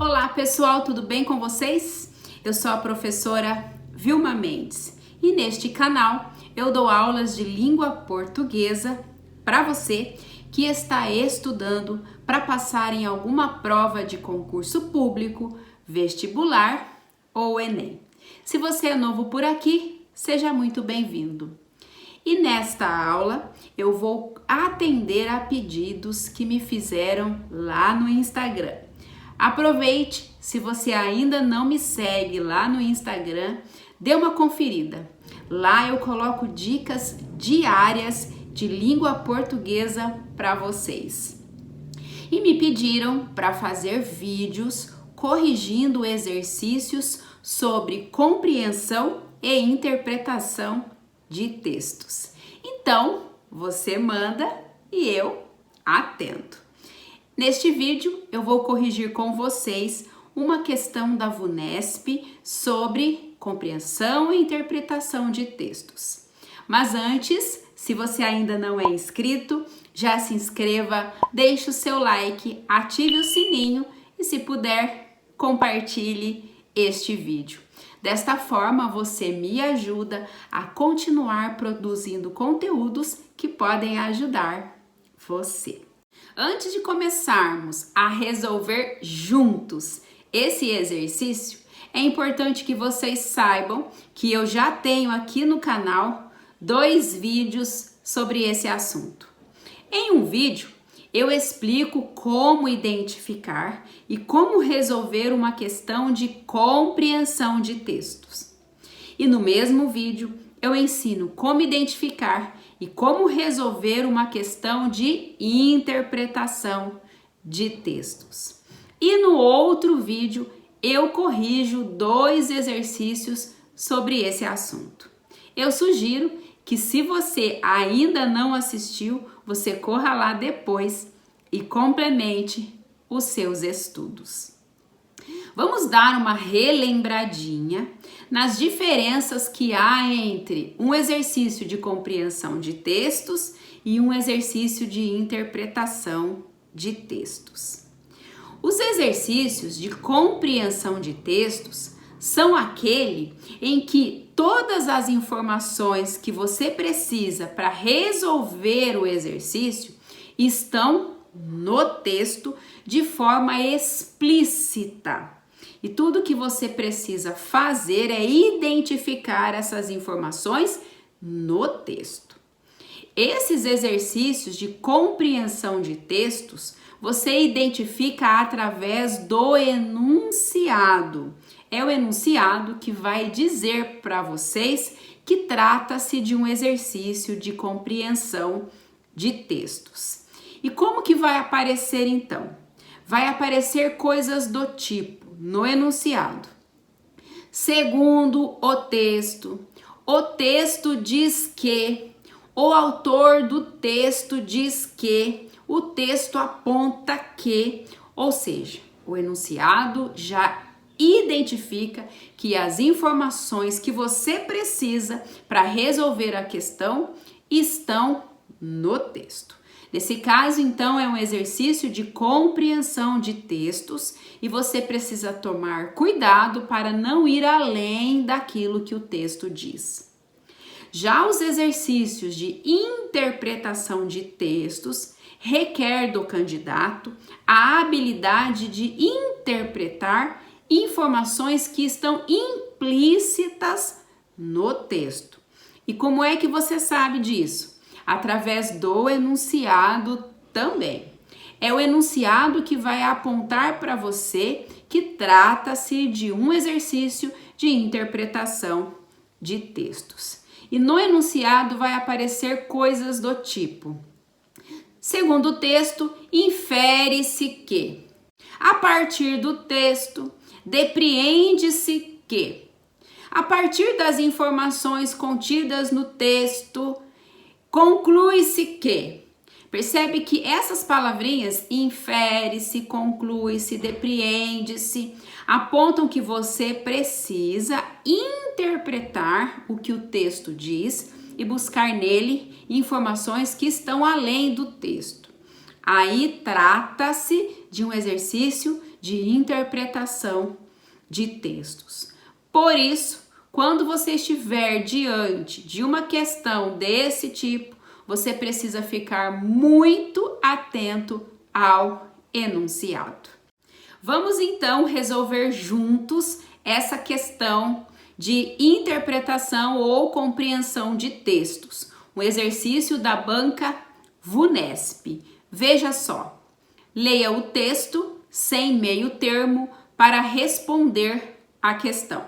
Olá pessoal, tudo bem com vocês? Eu sou a professora Vilma Mendes e neste canal eu dou aulas de língua portuguesa para você que está estudando para passar em alguma prova de concurso público, vestibular ou Enem. Se você é novo por aqui, seja muito bem-vindo. E nesta aula eu vou atender a pedidos que me fizeram lá no Instagram. Aproveite, se você ainda não me segue lá no Instagram, dê uma conferida. Lá eu coloco dicas diárias de língua portuguesa para vocês. E me pediram para fazer vídeos corrigindo exercícios sobre compreensão e interpretação de textos. Então, você manda e eu atendo. Neste vídeo, eu vou corrigir com vocês uma questão da VUNESP sobre compreensão e interpretação de textos. Mas antes, se você ainda não é inscrito, já se inscreva, deixe o seu like, ative o sininho e, se puder, compartilhe este vídeo. Desta forma, você me ajuda a continuar produzindo conteúdos que podem ajudar você. Antes de começarmos a resolver juntos esse exercício, é importante que vocês saibam que eu já tenho aqui no canal 2 vídeos sobre esse assunto. Em um vídeo, eu explico como identificar e como resolver uma questão de compreensão de textos. E no mesmo vídeo, eu ensino como identificar e como resolver uma questão de interpretação de textos. E no outro vídeo, eu corrijo 2 exercícios sobre esse assunto. Eu sugiro que, se você ainda não assistiu, você corra lá depois e complemente os seus estudos. Vamos dar uma relembradinha nas diferenças que há entre um exercício de compreensão de textos e um exercício de interpretação de textos. Os exercícios de compreensão de textos são aquele em que todas as informações que você precisa para resolver o exercício estão no texto de forma explícita. E tudo que você precisa fazer é identificar essas informações no texto. Esses exercícios de compreensão de textos você identifica através do enunciado. É o enunciado que vai dizer para vocês que trata-se de um exercício de compreensão de textos. E como que vai aparecer então? Vai aparecer coisas do tipo, no enunciado: segundo o texto diz que, o autor do texto diz que, o texto aponta que, ou seja, o enunciado já identifica que as informações que você precisa para resolver a questão estão no texto. Nesse caso, então, é um exercício de compreensão de textos e você precisa tomar cuidado para não ir além daquilo que o texto diz. Já os exercícios de interpretação de textos requer do candidato a habilidade de interpretar informações que estão implícitas no texto. E como é que você sabe disso? Através do enunciado também. É o enunciado que vai apontar para você que trata-se de um exercício de interpretação de textos. E no enunciado vai aparecer coisas do tipo: segundo o texto, infere-se que, a partir do texto, depreende-se que, a partir das informações contidas no texto, conclui-se que. Percebe que essas palavrinhas, infere-se, conclui-se, depreende-se, apontam que você precisa interpretar o que o texto diz e buscar nele informações que estão além do texto. Aí trata-se de um exercício de interpretação de textos. Por isso, quando você estiver diante de uma questão desse tipo, você precisa ficar muito atento ao enunciado. Vamos então resolver juntos essa questão de interpretação ou compreensão de textos. Um exercício da banca VUNESP. Veja só, leia o texto sem meio termo para responder a questão.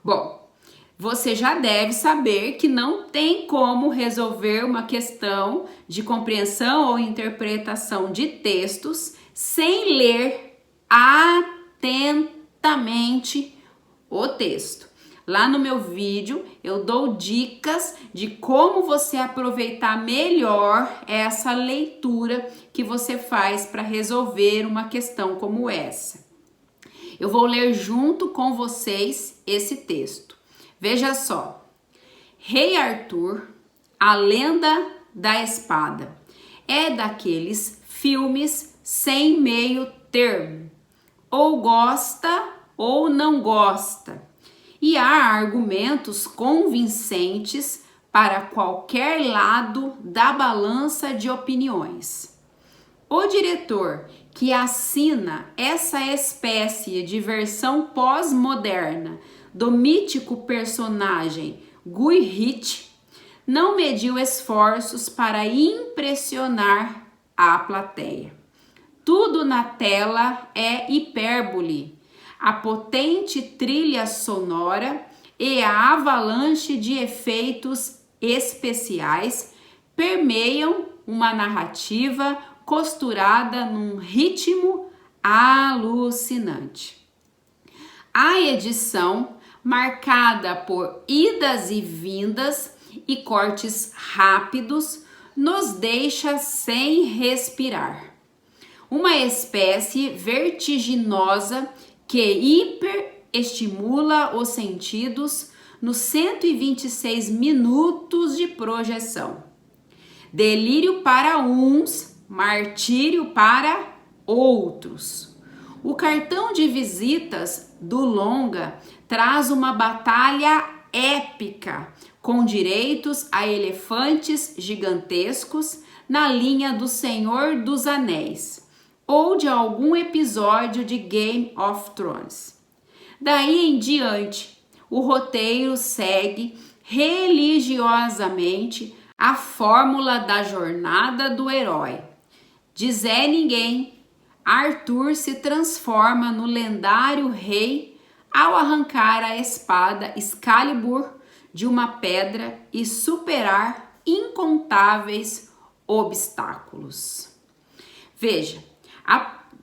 Bom, você já deve saber que não tem como resolver uma questão de compreensão ou interpretação de textos sem ler atentamente o texto. Lá no meu vídeo eu dou dicas de como você aproveitar melhor essa leitura que você faz para resolver uma questão como essa. Eu vou ler junto com vocês esse texto. Veja só. Rei Arthur, a lenda da espada, é daqueles filmes sem meio termo. Ou gosta ou não gosta. E há argumentos convincentes para qualquer lado da balança de opiniões. O diretor que assina essa espécie de versão pós-moderna do mítico personagem Guy Ritchie não mediu esforços para impressionar a plateia. Tudo na tela é hipérbole. A potente trilha sonora e a avalanche de efeitos especiais permeiam uma narrativa costurada num ritmo alucinante. A edição, marcada por idas e vindas e cortes rápidos, nos deixa sem respirar. Uma espécie vertiginosa que hiperestimula os sentidos nos 126 minutos de projeção. Delírio para uns, martírio para outros. O cartão de visitas do longa traz uma batalha épica com direitos a elefantes gigantescos na linha do Senhor dos Anéis ou de algum episódio de Game of Thrones. Daí em diante, o roteiro segue religiosamente a fórmula da jornada do herói. De Zé Ninguém, Arthur se transforma no lendário rei ao arrancar a espada Excalibur de uma pedra e superar incontáveis obstáculos. Veja,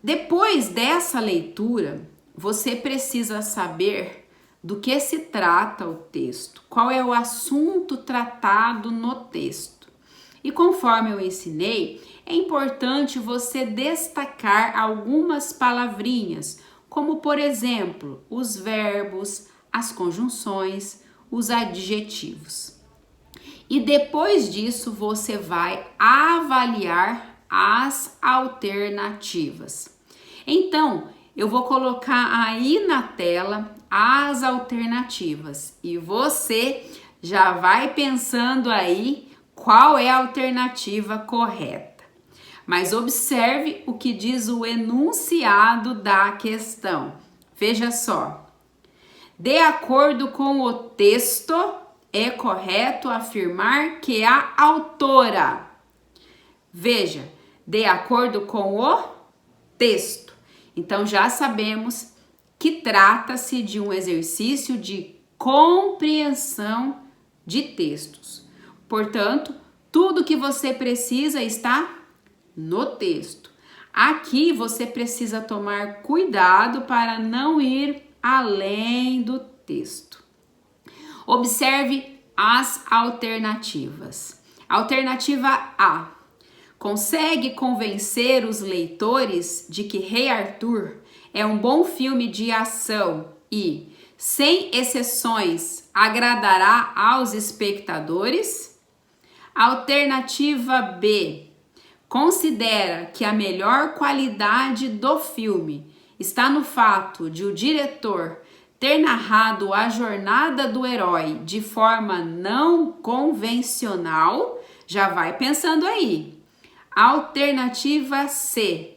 depois dessa leitura, você precisa saber do que se trata o texto, qual é o assunto tratado no texto. E conforme eu ensinei, é importante você destacar algumas palavrinhas, como por exemplo, os verbos, as conjunções, os adjetivos. E depois disso, você vai avaliar as alternativas. Então, eu vou colocar aí na tela as alternativas e você já vai pensando aí qual é a alternativa correta. Mas observe o que diz o enunciado da questão. Veja só. De acordo com o texto, é correto afirmar que a autora. Veja, de acordo com o texto. Então já sabemos que trata-se de um exercício de compreensão de textos. Portanto, tudo que você precisa está no texto. Aqui você precisa tomar cuidado para não ir além do texto. Observe as alternativas. Alternativa A. Consegue convencer os leitores de que Rei Arthur é um bom filme de ação e, sem exceções, agradará aos espectadores? Alternativa B. Considera que a melhor qualidade do filme está no fato de o diretor ter narrado a jornada do herói de forma não convencional, já vai pensando aí. Alternativa C.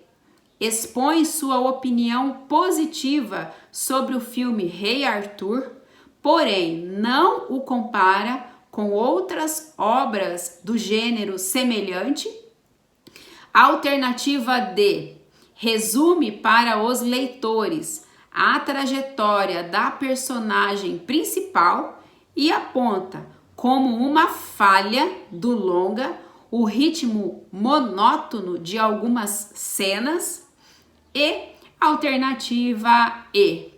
Expõe sua opinião positiva sobre o filme Rei Arthur, porém não o compara com outras obras do gênero semelhante. Alternativa D. Resume para os leitores a trajetória da personagem principal e aponta como uma falha do longa o ritmo monótono de algumas cenas. E alternativa E.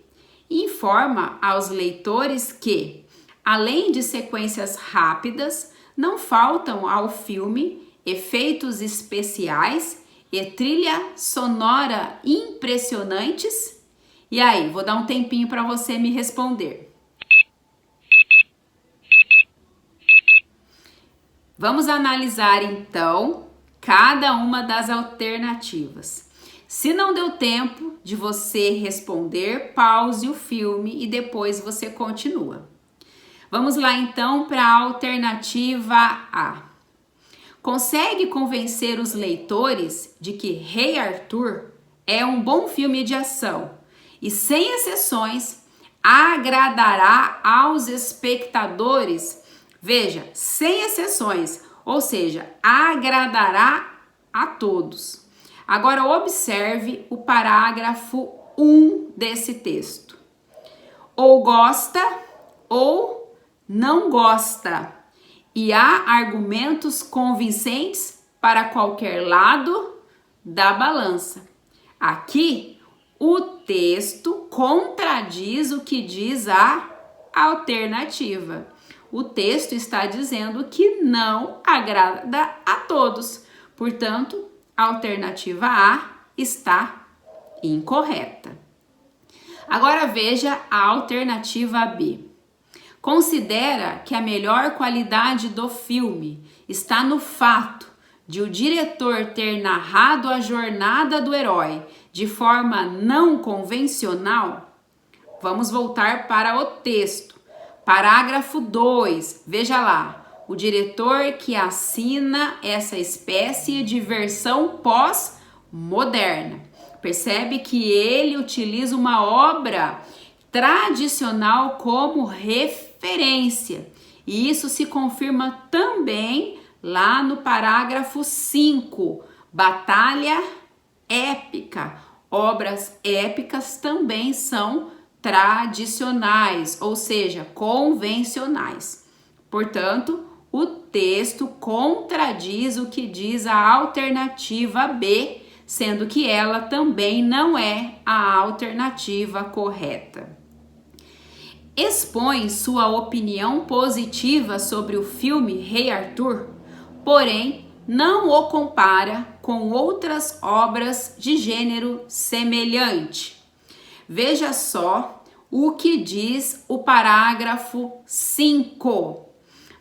Informa aos leitores que, além de sequências rápidas, não faltam ao filme efeitos especiais e trilha sonora impressionantes. E aí, vou dar um tempinho para você me responder. Vamos analisar então cada uma das alternativas. Se não deu tempo de você responder, pause o filme e depois você continua. Vamos lá então para a alternativa A. Consegue convencer os leitores de que Rei Arthur é um bom filme de ação e, sem exceções, agradará aos espectadores. Veja, sem exceções, ou seja, agradará a todos. Agora observe o parágrafo 1 desse texto. Ou gosta ou não gosta. E há argumentos convincentes para qualquer lado da balança. Aqui, o texto contradiz o que diz a alternativa. O texto está dizendo que não agrada a todos. Portanto, a alternativa A está incorreta. Agora veja a alternativa B. Considera que a melhor qualidade do filme está no fato de o diretor ter narrado a jornada do herói de forma não convencional? Vamos voltar para o texto. Parágrafo 2, veja lá. O diretor que assina essa espécie de versão pós-moderna. Percebe que ele utiliza uma obra tradicional como referência. E isso se confirma também lá no parágrafo 5. Batalha épica. Obras épicas também são tradicionais, ou seja, convencionais. Portanto, o texto contradiz o que diz a alternativa B, sendo que ela também não é a alternativa correta. Expõe sua opinião positiva sobre o filme Rei Arthur, porém não o compara com outras obras de gênero semelhante. Veja só o que diz o parágrafo 5.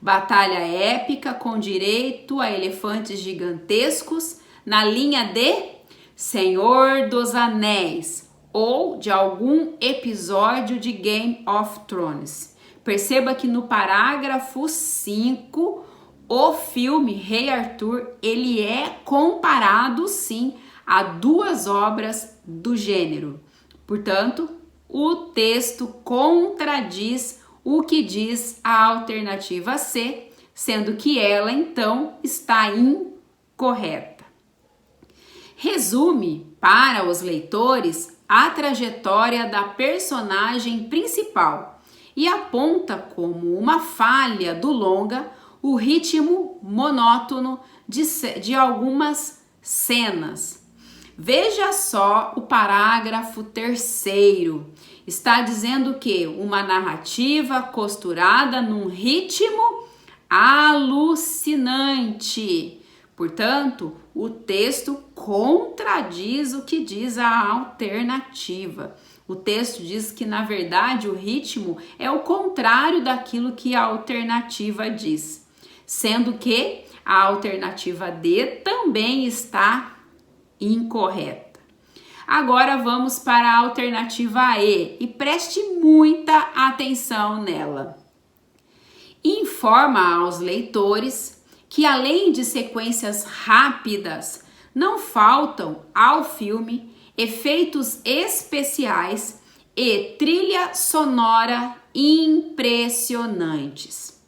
Batalha épica com direito a elefantes gigantescos na linha de Senhor dos Anéis ou de algum episódio de Game of Thrones. Perceba que no parágrafo 5, o filme Rei Arthur, ele é comparado sim a duas obras do gênero. Portanto, o texto contradiz o que diz a alternativa C, sendo que ela então está incorreta. Resume para os leitores a trajetória da personagem principal e aponta como uma falha do longa o ritmo monótono de algumas cenas. Veja só o parágrafo 3º. Está dizendo que uma narrativa costurada num ritmo alucinante. Portanto, o texto contradiz o que diz a alternativa. O texto diz que, na verdade, o ritmo é o contrário daquilo que a alternativa diz, sendo que a alternativa D também está incorreta. Agora vamos para a alternativa E e preste muita atenção nela. Informa aos leitores que, além de sequências rápidas, não faltam ao filme efeitos especiais e trilha sonora impressionantes.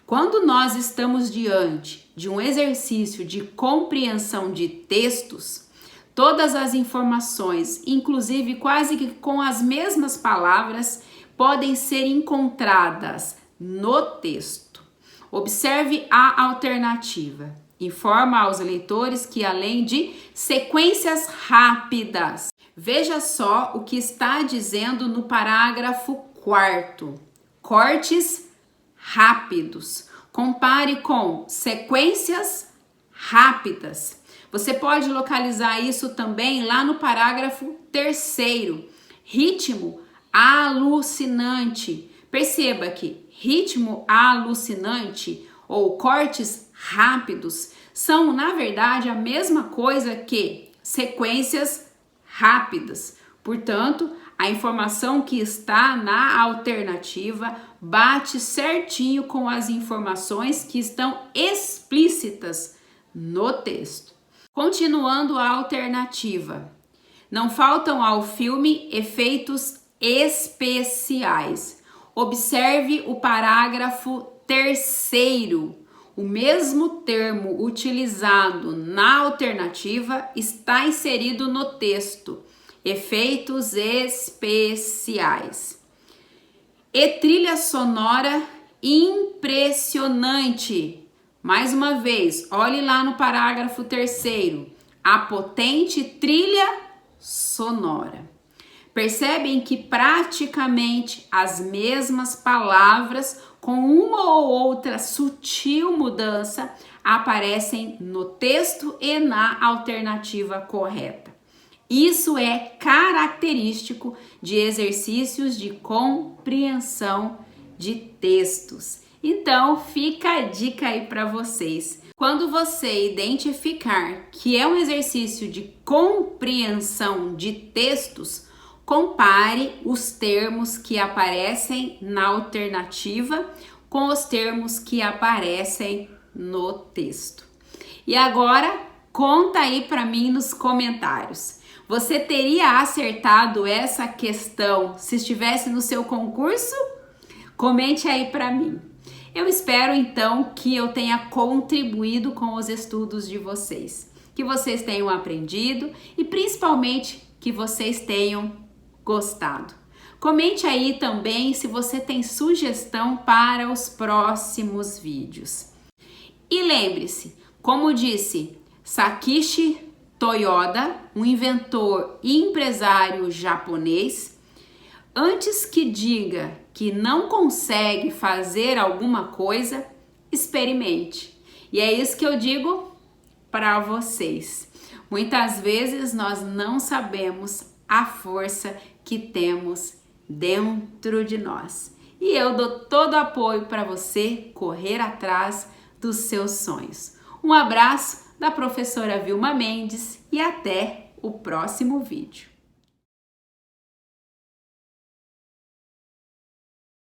Quando nós estamos diante de um exercício de compreensão de textos, todas as informações, inclusive quase que com as mesmas palavras, podem ser encontradas no texto. Observe a alternativa. Informa aos leitores que, além de sequências rápidas, veja só o que está dizendo no parágrafo 4º. Cortes rápidos. Compare com sequências rápidas. Você pode localizar isso também lá no parágrafo 3º. Ritmo alucinante. Perceba que ritmo alucinante ou cortes rápidos são, na verdade, a mesma coisa que sequências rápidas. Portanto, a informação que está na alternativa bate certinho com as informações que estão explícitas no texto. Continuando a alternativa, não faltam ao filme efeitos especiais. Observe o parágrafo 3º. O mesmo termo utilizado na alternativa está inserido no texto. Efeitos especiais. E trilha sonora impressionante. Mais uma vez, olhe lá no parágrafo 3º. A potente trilha sonora. Percebem que praticamente as mesmas palavras, com uma ou outra sutil mudança, aparecem no texto e na alternativa correta. Isso é característico de exercícios de compreensão de textos. Então, fica a dica aí para vocês. Quando você identificar que é um exercício de compreensão de textos, compare os termos que aparecem na alternativa com os termos que aparecem no texto. E agora, conta aí para mim nos comentários. Você teria acertado essa questão se estivesse no seu concurso? Comente aí para mim. Eu espero então que eu tenha contribuído com os estudos de vocês, que vocês tenham aprendido e principalmente que vocês tenham gostado. Comente aí também se você tem sugestão para os próximos vídeos. E lembre-se, como disse Sakichi Toyoda, um inventor e empresário japonês, antes que diga que não consegue fazer alguma coisa, experimente. E é isso que eu digo para vocês. Muitas vezes nós não sabemos a força que temos dentro de nós. E eu dou todo apoio para você correr atrás dos seus sonhos. Um abraço da professora Vilma Mendes e até o próximo vídeo.